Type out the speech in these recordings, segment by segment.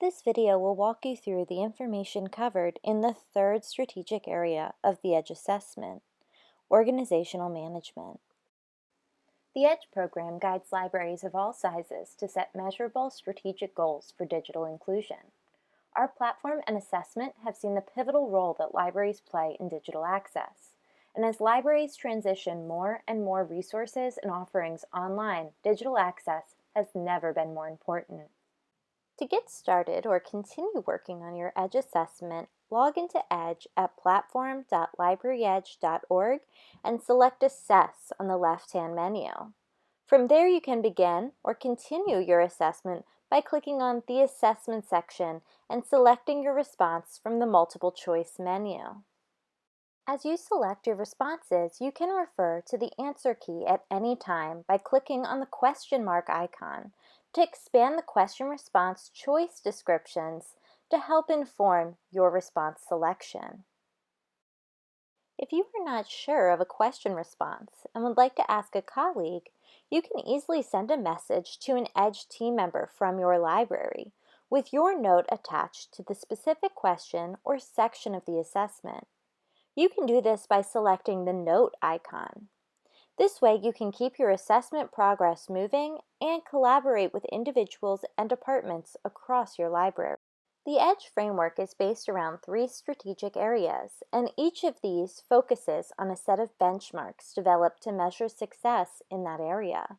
This video will walk you through the information covered in the third strategic area of the EDGE assessment, organizational management. The EDGE program guides libraries of all sizes to set measurable strategic goals for digital inclusion. Our platform and assessment have seen the pivotal role that libraries play in digital access. And as libraries transition more and more resources and offerings online, digital access has never been more important. To get started or continue working on your EDGE assessment, log into EDGE at platform.libraryedge.org and select Assess on the left-hand menu. From there, you can begin or continue your assessment by clicking on the Assessment section and selecting your response from the multiple choice menu. As you select your responses, you can refer to the answer key at any time by clicking on the question mark icon to expand the question response choice descriptions to help inform your response selection. If you are not sure of a question response and would like to ask a colleague, you can easily send a message to an EDGE team member from your library with your note attached to the specific question or section of the assessment. You can do this by selecting the Note icon. This way, you can keep your assessment progress moving and collaborate with individuals and departments across your library. The EDGE framework is based around 3 strategic areas, and each of these focuses on a set of benchmarks developed to measure success in that area.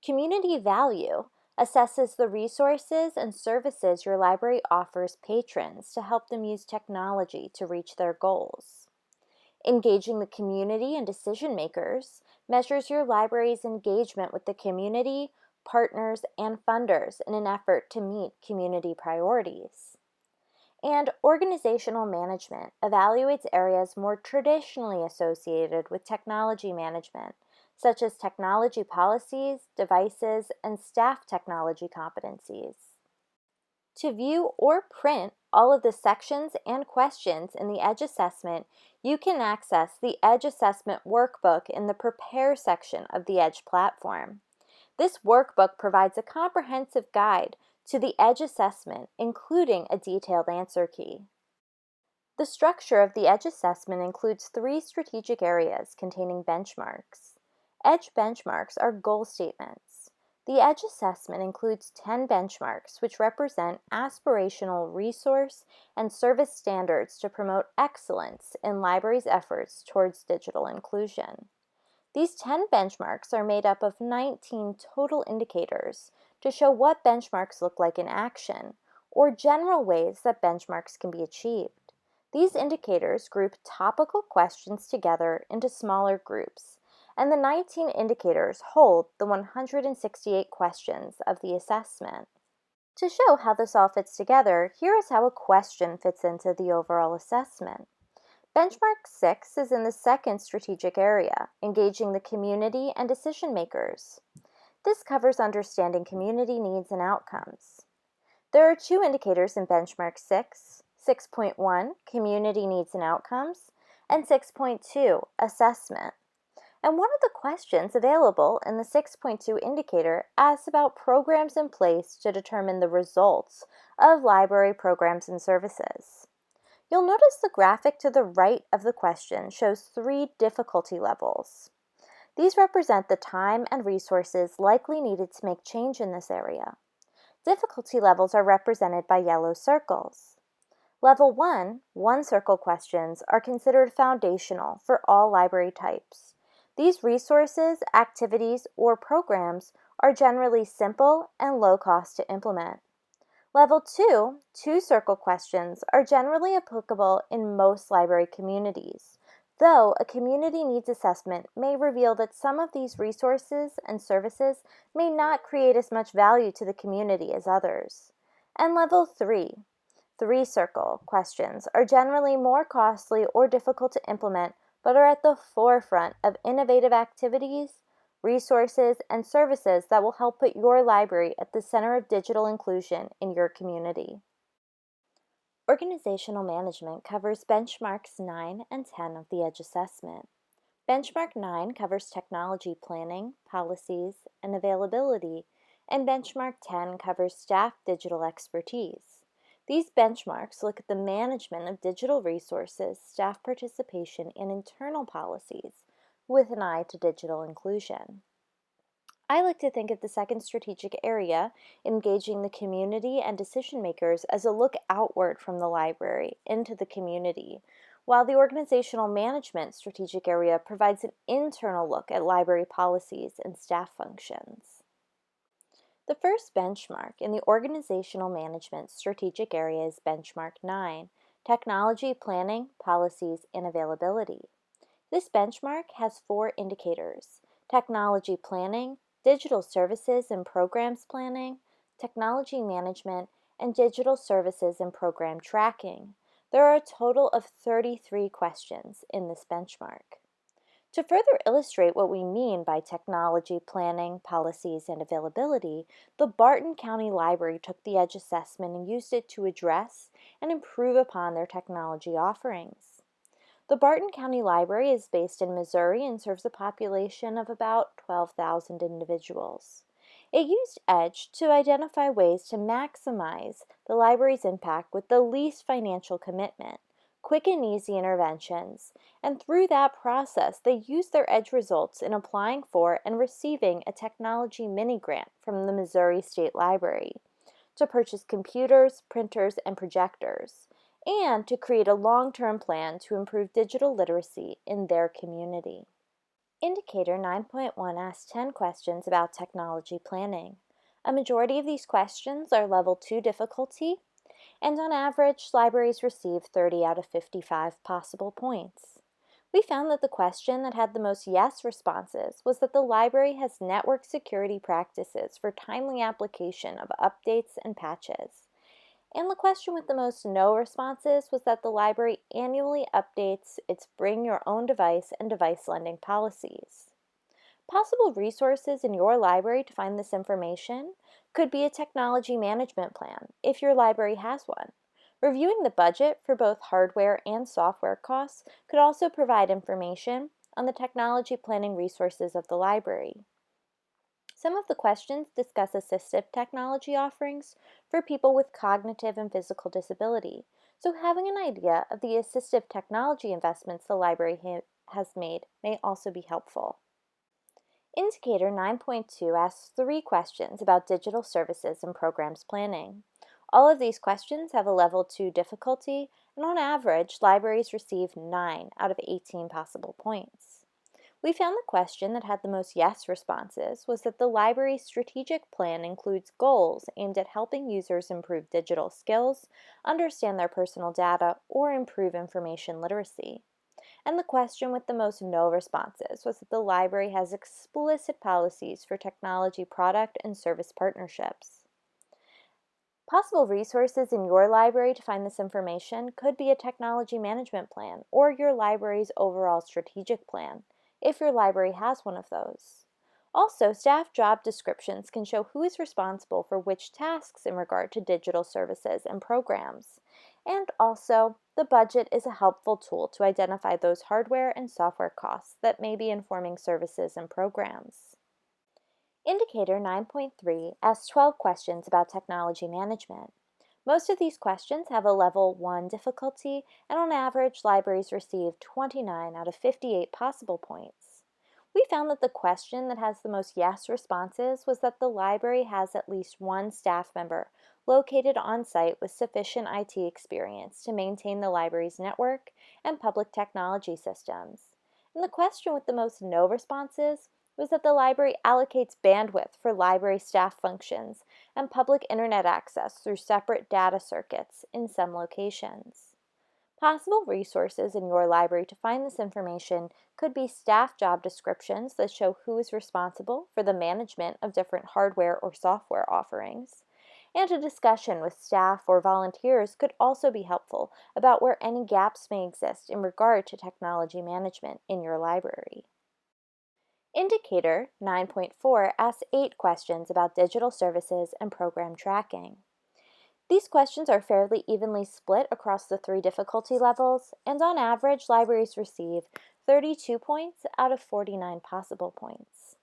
Community value assesses the resources and services your library offers patrons to help them use technology to reach their goals. Engaging the community and decision makers measures your library's engagement with the community, partners, and funders in an effort to meet community priorities. And organizational management evaluates areas more traditionally associated with technology management, such as technology policies, devices, and staff technology competencies. To view or print all of the sections and questions in the EDGE assessment, you can access the EDGE assessment workbook in the Prepare section of the EDGE platform. This workbook provides a comprehensive guide to the EDGE assessment, including a detailed answer key. The structure of the EDGE assessment includes 3 strategic areas containing benchmarks. EDGE benchmarks are goal statements. The EDGE assessment includes 10 benchmarks, which represent aspirational resource and service standards to promote excellence in libraries' efforts towards digital inclusion. These 10 benchmarks are made up of 19 total indicators to show what benchmarks look like in action, or general ways that benchmarks can be achieved. These indicators group topical questions together into smaller groups, and the 19 indicators hold the 168 questions of the assessment. To show how this all fits together, here is how a question fits into the overall assessment. Benchmark 6 is in the second strategic area, engaging the community and decision makers. This covers understanding community needs and outcomes. There are 2 indicators in Benchmark 6, 6.1, Community Needs and Outcomes, and 6.2, Assessment. And one of the questions available in the 6.2 indicator asks about programs in place to determine the results of library programs and services. You'll notice the graphic to the right of the question shows 3 difficulty levels. These represent the time and resources likely needed to make change in this area. Difficulty levels are represented by yellow circles. Level 1, one-circle questions are considered foundational for all library types. These resources, activities, or programs are generally simple and low cost to implement. Level 2, two-circle questions are generally applicable in most library communities, though a community needs assessment may reveal that some of these resources and services may not create as much value to the community as others. And Level 3, three-circle questions are generally more costly or difficult to implement, but are at the forefront of innovative activities, resources, and services that will help put your library at the center of digital inclusion in your community. Organizational management covers benchmarks 9 and 10 of the EDGE assessment. Benchmark 9 covers technology planning, policies, and availability, and benchmark 10 covers staff digital expertise. These benchmarks look at the management of digital resources, staff participation, and internal policies with an eye to digital inclusion. I like to think of the second strategic area, engaging the community and decision makers, as a look outward from the library into the community, while the organizational management strategic area provides an internal look at library policies and staff functions. The first benchmark in the organizational management strategic area is benchmark 9, technology planning, policies, and availability. This benchmark has 4 indicators: technology planning, digital services and programs planning, technology management, and digital services and program tracking. There are a total of 33 questions in this benchmark. To further illustrate what we mean by technology planning, policies, and availability, the Barton County Library took the EDGE assessment and used it to address and improve upon their technology offerings. The Barton County Library is based in Missouri and serves a population of about 12,000 individuals. It used EDGE to identify ways to maximize the library's impact with the least financial commitment, quick and easy interventions, and through that process, they used their EDGE results in applying for and receiving a technology mini-grant from the Missouri State Library to purchase computers, printers, and projectors, and to create a long-term plan to improve digital literacy in their community. Indicator 9.1 asks 10 questions about technology planning. A majority of these questions are level 2 difficulty, and on average, libraries receive 30 out of 55 possible points. We found that the question that had the most yes responses was that the library has network security practices for timely application of updates and patches. And the question with the most no responses was that the library annually updates its bring your own device and device lending policies. Possible resources in your library to find this information could be a technology management plan, if your library has one. Reviewing the budget for both hardware and software costs could also provide information on the technology planning resources of the library. Some of the questions discuss assistive technology offerings for people with cognitive and physical disability, so having an idea of the assistive technology investments the library has made may also be helpful. Indicator 9.2 asks 3 questions about digital services and programs planning. All of these questions have a level 2 difficulty, and on average, libraries receive 9 out of 18 possible points. We found the question that had the most yes responses was that the library's strategic plan includes goals aimed at helping users improve digital skills, understand their personal data, or improve information literacy. And the question with the most no responses was that the library has explicit policies for technology product and service partnerships. Possible resources in your library to find this information could be a technology management plan or your library's overall strategic plan, if your library has one of those. Also, staff job descriptions can show who is responsible for which tasks in regard to digital services and programs. And also, the budget is a helpful tool to identify those hardware and software costs that may be informing services and programs. Indicator 9.3 asks 12 questions about technology management. Most of these questions have a level 1 difficulty, and on average, libraries receive 29 out of 58 possible points. We found that the question that has the most yes responses was that the library has at least one staff member located on site with sufficient IT experience to maintain the library's network and public technology systems. And the question with the most no responses was that the library allocates bandwidth for library staff functions and public internet access through separate data circuits in some locations. Possible resources in your library to find this information could be staff job descriptions that show who is responsible for the management of different hardware or software offerings, and a discussion with staff or volunteers could also be helpful about where any gaps may exist in regard to technology management in your library. Indicator 9.4 asks 8 questions about digital services and program tracking. These questions are fairly evenly split across the 3 difficulty levels, and on average, libraries receive 32 points out of 49 possible points.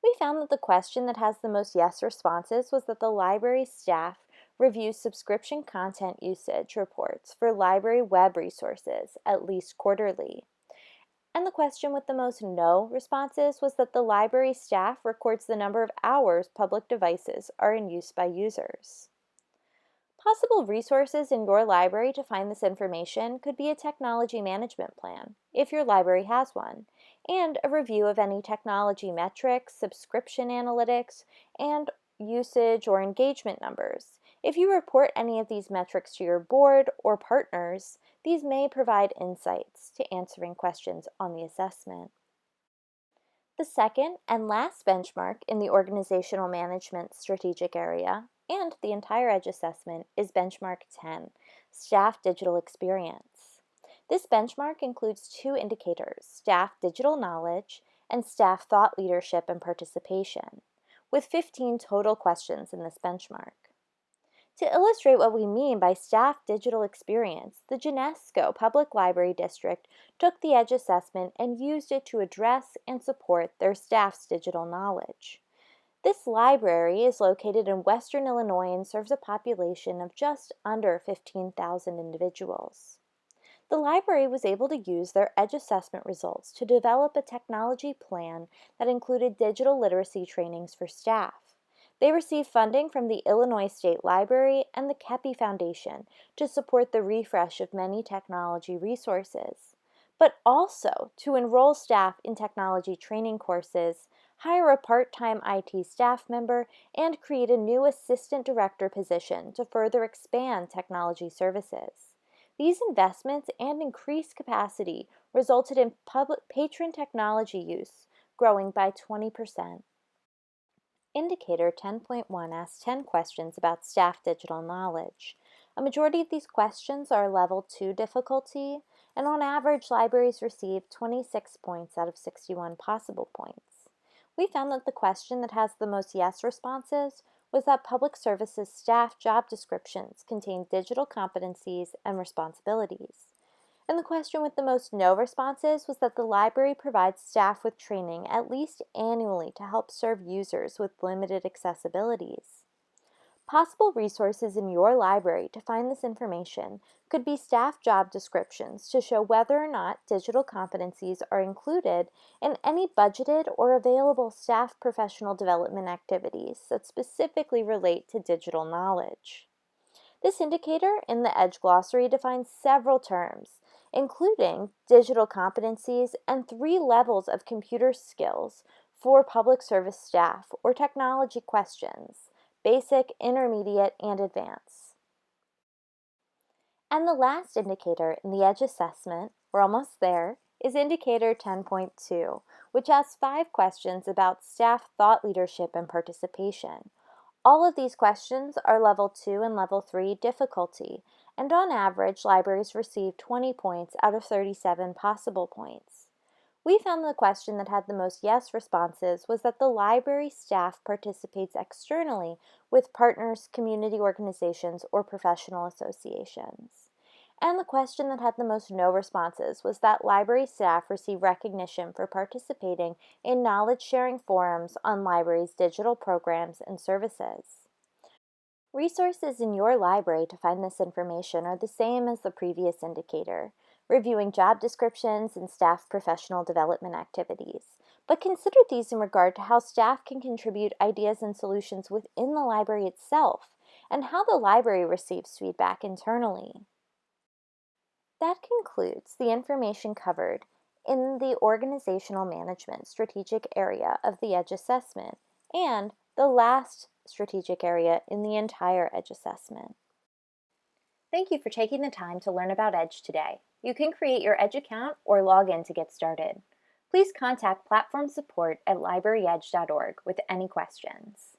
We found that the question that has the most yes responses was that the library staff reviews subscription content usage reports for library web resources at least quarterly. And the question with the most no responses was that the library staff records the number of hours public devices are in use by users. Possible resources in your library to find this information could be a technology management plan, if your library has one, and a review of any technology metrics, subscription analytics, and usage or engagement numbers. If you report any of these metrics to your board or partners, these may provide insights to answering questions on the assessment. The second and last benchmark in the organizational management strategic area and the entire EDGE assessment is benchmark 10, staff digital experience. This benchmark includes two indicators, staff digital knowledge and staff thought leadership and participation, with 15 total questions in this benchmark. To illustrate what we mean by staff digital experience, the Genesco Public Library District took the EDGE assessment and used it to address and support their staff's digital knowledge. This library is located in Western Illinois and serves a population of just under 15,000 individuals. The library was able to use their EDGE assessment results to develop a technology plan that included digital literacy trainings for staff. They received funding from the Illinois State Library and the KEPI Foundation to support the refresh of many technology resources, but also to enroll staff in technology training courses, hire a part-time IT staff member, and create a new assistant director position to further expand technology services. These investments and increased capacity resulted in public patron technology use growing by 20%. Indicator 10.1 asks 10 questions about staff digital knowledge. A majority of these questions are level 2 difficulty, and on average, libraries receive 26 points out of 61 possible points. We found that the question that has the most yes responses was that public services staff job descriptions contain digital competencies and responsibilities. And the question with the most no responses was that the library provides staff with training at least annually to help serve users with limited accessibilities. Possible resources in your library to find this information could be staff job descriptions to show whether or not digital competencies are included in any budgeted or available staff professional development activities that specifically relate to digital knowledge. This indicator in the EDGE glossary defines several terms, including digital competencies and 3 levels of computer skills for public service staff or technology questions: basic, intermediate, and advanced. And the last indicator in the EDGE assessment, we're almost there, is indicator 10.2, which asks 5 questions about staff thought leadership and participation. All of these questions are level 2 and level 3 difficulty, and on average, libraries receive 20 points out of 37 possible points. We found the question that had the most yes responses was that the library staff participates externally with partners, community organizations, or professional associations. And the question that had the most no responses was that library staff receive recognition for participating in knowledge-sharing forums on libraries' digital programs and services. Resources in your library to find this information are the same as the previous indicator, reviewing job descriptions and staff professional development activities. But consider these in regard to how staff can contribute ideas and solutions within the library itself, and how the library receives feedback internally. That concludes the information covered in the organizational management strategic area of the EDGE assessment and the last strategic area in the entire EDGE assessment. Thank you for taking the time to learn about EDGE today. You can create your EDGE account or log in to get started. Please contact platform support at libraryedge.org with any questions.